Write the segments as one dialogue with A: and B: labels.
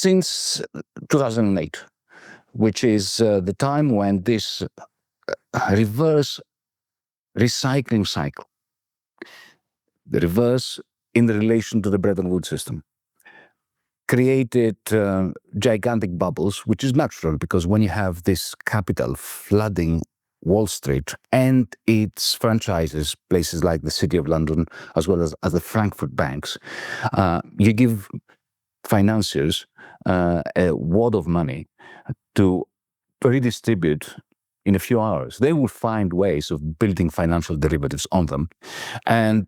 A: since 2008, which is the time when this reverse recycling cycle, the reverse in relation to the Bretton Woods system, created gigantic bubbles, which is natural because when you have this capital flooding Wall Street and its franchises, places like the City of London, as well as the Frankfurt banks, you give financiers a wad of money to redistribute in a few hours. They will find ways of building financial derivatives on them. And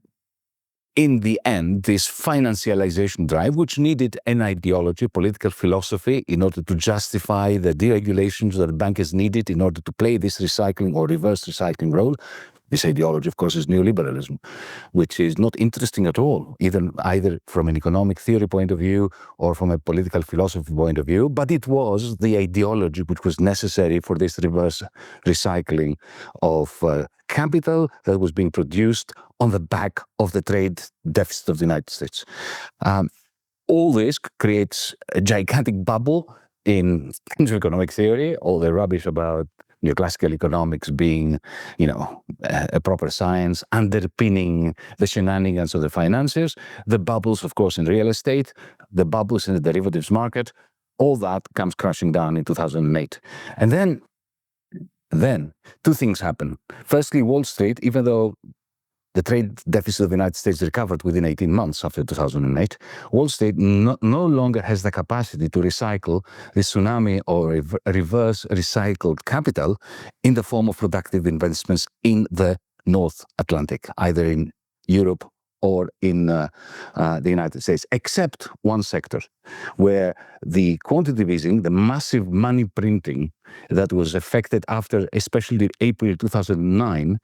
A: in the end, this financialization drive, which needed an ideology, political philosophy, in order to justify the deregulations that bankers needed in order to play this recycling or reverse recycling role. This ideology, of course, is neoliberalism, which is not interesting at all, either from an economic theory point of view or from a political philosophy point of view. But it was the ideology which was necessary for this reverse recycling of capital that was being produced on the back of the trade deficit of the United States. All this creates a gigantic bubble in economic theory, all the rubbish about neoclassical economics being, a proper science, underpinning the shenanigans of the financiers, the bubbles, of course, in real estate, the bubbles in the derivatives market, all that comes crashing down in 2008. And then two things happen. Firstly, Wall Street, even though the trade deficit of the United States recovered within 18 months after 2008, Wall Street no longer has the capacity to recycle the tsunami or reverse recycled capital in the form of productive investments in the North Atlantic, either in Europe or in the United States, except one sector, where the quantitative easing, the massive money printing that was effected after, especially April 2009,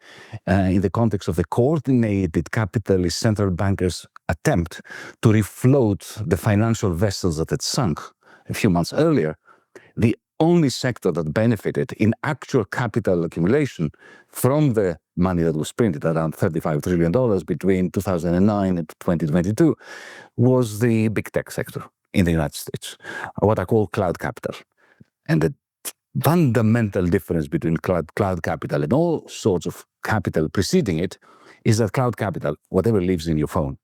A: in the context of the coordinated capitalist central bankers' attempt to refloat the financial vessels that had sunk a few months earlier, the only sector that benefited in actual capital accumulation from the money that was printed, around $35 trillion between 2009 and 2022, was the big tech sector in the United States, what I call cloud capital. And the fundamental difference between cloud capital and all sorts of capital preceding it is that cloud capital, whatever lives in your phone,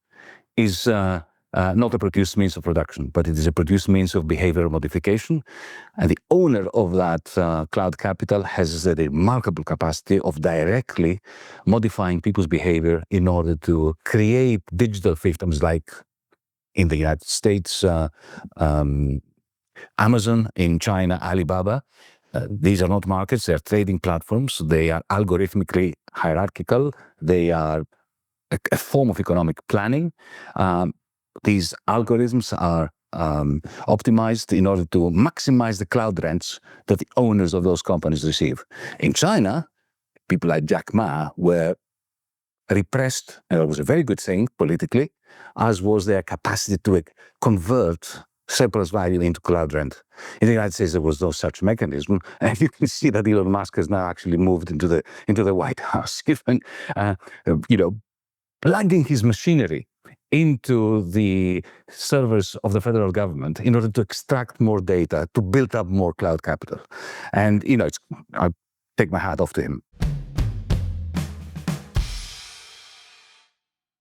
A: is not a produced means of production, but it is a produced means of behavioral modification. And the owner of that cloud capital has a remarkable capacity of directly modifying people's behavior in order to create digital fiefdoms, like in the United States, Amazon, in China, Alibaba. These are not markets, they are trading platforms. They are algorithmically hierarchical. They are a form of economic planning. These algorithms are optimized in order to maximize the cloud rents that the owners of those companies receive. In China, people like Jack Ma were repressed, and it was a very good thing politically, as was their capacity to convert surplus value into cloud rent. In the United States, there was no such mechanism, and you can see that Elon Musk has now actually moved into the White House, given plugging his machinery into the servers of the federal government in order to extract more data, to build up more cloud capital. And, I take my hat off to him.